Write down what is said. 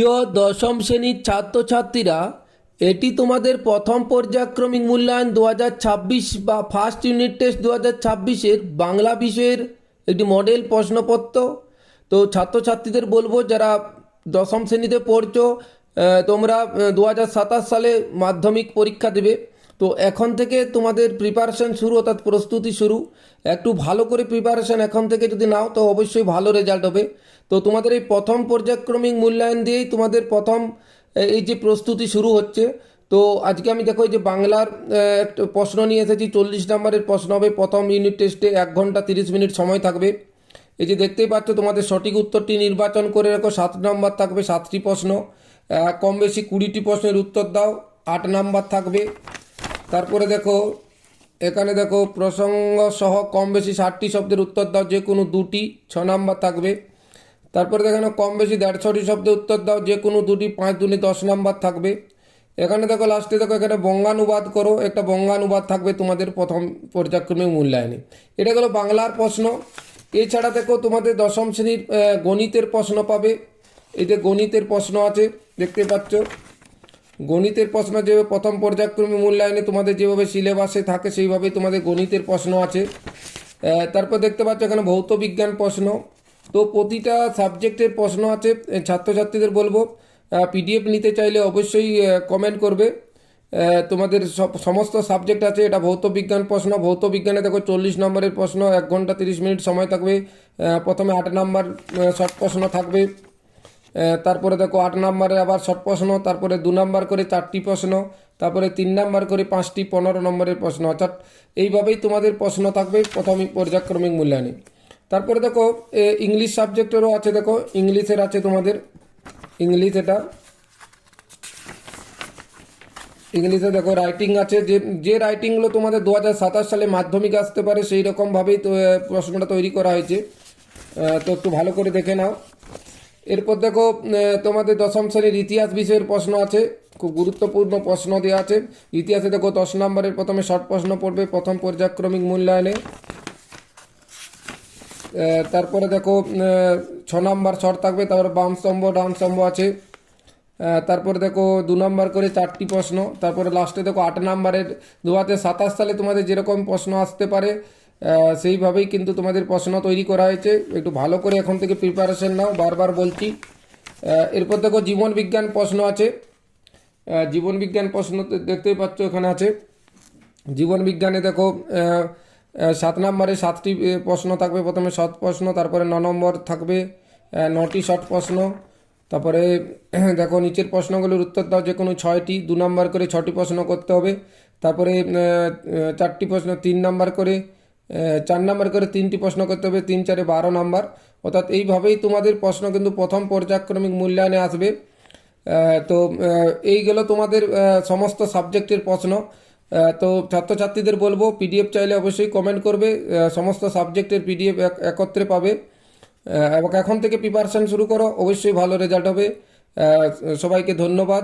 প্রিয় দশম শ্রেণীর ছাত্রছাত্রীরা, এটি তোমাদের প্রথম পর্যায়ক্রমিক মূল্যায়ন 2026 বা ফার্স্ট ইউনিট টেস্ট 2026-এর বাংলা বিষয়ের একটি মডেল প্রশ্নপত্র। তো ছাত্রছাত্রীদের বলবো, যারা দশম শ্রেণীতে পড়ছো, তোমরা 2027 সালে মাধ্যমিক পরীক্ষা দেবে। তো এখন থেকে তোমাদের প্রিপারেশন শুরু, অর্থাৎ প্রস্তুতি শুরু। একটু ভালো করে প্রিপারেশন এখন থেকে যদি নাও তো অবশ্যই ভালো রেজাল্ট হবে। তো তোমাদের এই প্রথম পর্যায়ক্রমিক মূল্যায়ন দিয়েই তোমাদের প্রথম এই যে প্রস্তুতি শুরু হচ্ছে। তো আজকে আমি দেখো এই যে বাংলার একটা প্রশ্ন নিয়ে এসেছি, 40 নম্বরের প্রশ্ন হবে প্রথম ইউনিট টেস্টে। 1 ঘন্টা 30 মিনিট সময় থাকবে। এই যে দেখতেই পাচ্ছ, তোমাদের সঠিক উত্তরটি নির্বাচন করে রাখো। 7 নম্বর থাকবে 7টি প্রশ্ন। কম বেশি 20টি প্রশ্নের উত্তর দাও, 8 নম্বর থাকবে। তারপরে দেখো এখানে দেখো প্রসঙ্গ সহ কম বেশি 60টি শব্দের উত্তর দাও, যে কোনো 2টি, 6 নম্বর থাকবে। তারপরে দেখো কম বেশি 150টি শব্দের উত্তর দাও, যে কোনো 2টি, 5 দুনি 10 নম্বর থাকবে। এখানে দেখো লাস্টে দেখো এখানে বঙ্গানুবাদ করো, একটা বঙ্গানুবাদ থাকবে তোমাদের প্রথম পর্যায়ক্রমিক মূল্যায়নে। এটা গেলো বাংলার প্রশ্ন। এছাড়া দেখো তোমাদের দশম শ্রেণীর গণিতের প্রশ্ন পাবে। এই যে গণিতের প্রশ্ন আছে দেখতে পাচ্ছ। গণিতের প্রশ্ন যেভাবে প্রথম পর্যায়ক্রমিক মূল্যায়নে তোমাদের যেভাবে সিলেবাসে থাকে সেইভাবেই তোমাদের গণিতের প্রশ্ন আছে। তারপর দেখতে পাচ্ছ এখানে ভৌত বিজ্ঞান প্রশ্ন। তো প্রতিটা সাবজেক্টের প্রশ্ন আছে। ছাত্রছাত্রীদের বলবো, পিডিএফ নিতে চাইলে অবশ্যই কমেন্ট করবে। তোমাদের সমস্ত সাবজেক্ট আছে। এটা ভৌত বিজ্ঞান প্রশ্ন। ভৌত বিজ্ঞানে দেখো 40 নম্বরের প্রশ্ন, 1 ঘন্টা 30 মিনিট সময় থাকবে। প্রথমে 8 নম্বর শর্ট প্রশ্ন থাকবে। তারপরে দেখো 8 নম্বরে আবার শর্ট প্রশ্ন, তারপরে 2 নম্বর করে 4টি প্রশ্ন, তারপরে 3 নম্বর করে 5টি 15 নম্বরের প্রশ্ন। অর্থাৎ এইভাবেই তোমাদের প্রশ্ন থাকবে প্রথম পর্যায়ক্রমিক মূল্যায়নে। তারপরে দেখো ইংলিশ সাবজেক্টেরও আছে। দেখো ইংলিশের আছে তোমাদের ইংলিশ। এটা ইংলিশে দেখো রাইটিং আছে। যে রাইটিংগুলো তোমাদের 2027 সালে মাধ্যমিক আসতে পারে সেই রকমভাবেই তো প্রশ্নটা তৈরি করা হয়েছে। তো একটু ভালো করে দেখে নাও। এরপর দেখো তোমাদের দশম শ্রেণীর ইতিহাস বিষয়ের প্রশ্ন আছে। খুব গুরুত্বপূর্ণ প্রশ্ন দেওয়া আছে। ইতিহাসে দেখো 10 নম্বরের প্রথমে শর্ট প্রশ্ন পড়বে প্রথম পর্যায়ক্রমিক মূল্যায়নে। তারপরে দেখো 6 নম্বর শর্ট থাকবে। তারপরে বাম স্তম্ভ ডান স্তম্ভ আছে। তারপরে দেখো 2 নম্বর করে 4টি প্রশ্ন। তারপরে লাস্টে দেখো 8 নম্বরের 2027 সালে তোমাদের যেরকম প্রশ্ন আসতে পারে সেইভাবেই কিন্তু তোমাদের প্রশ্ন তৈরি করা হয়েছে। একটু ভালো করে এখন থেকে প্রিপারেশন নাও, বারবার বলছি। এরপর দেখো জীবন বিজ্ঞান প্রশ্ন আছে। জীবন বিজ্ঞান প্রশ্ন দেখতেই পাচ্ছ এখানে আছে। জীবন বিজ্ঞানে দেখো 7 নম্বরে 7টি প্রশ্ন থাকবে। প্রথমে শর্ট প্রশ্ন, তারপরে 9 নম্বর থাকবে 9টি শর্ট প্রশ্ন। তারপরে দেখো নিচের প্রশ্নগুলোর উত্তর দাও, যে কোনো 6টি, 2 নম্বর করে 6টি প্রশ্ন করতে হবে। তারপরে 4টি প্রশ্ন 3 নম্বর করে, 4 নম্বর করে 3টি প্রশ্ন করতে হবে। 3 4 12 নম্বর। অর্থাৎ এইভাবেই তোমাদের প্রশ্ন কিন্তু প্রথম পর্যায়ক্রমিক মূল্যায়নে আসবে। তো এইগুলো তোমাদের সমস্ত সাবজেক্টের প্রশ্ন। তো ছাত্রছাত্রীদের বলবো, পিডিএফ চাইলে অবশ্যই কমেন্ট করবে। সমস্ত সাবজেক্টের পিডিএফ একত্রে পাবে। এবং এখন থেকে প্রিপারেশান শুরু করো, অবশ্যই ভালো রেজাল্ট হবে। সবাইকে ধন্যবাদ।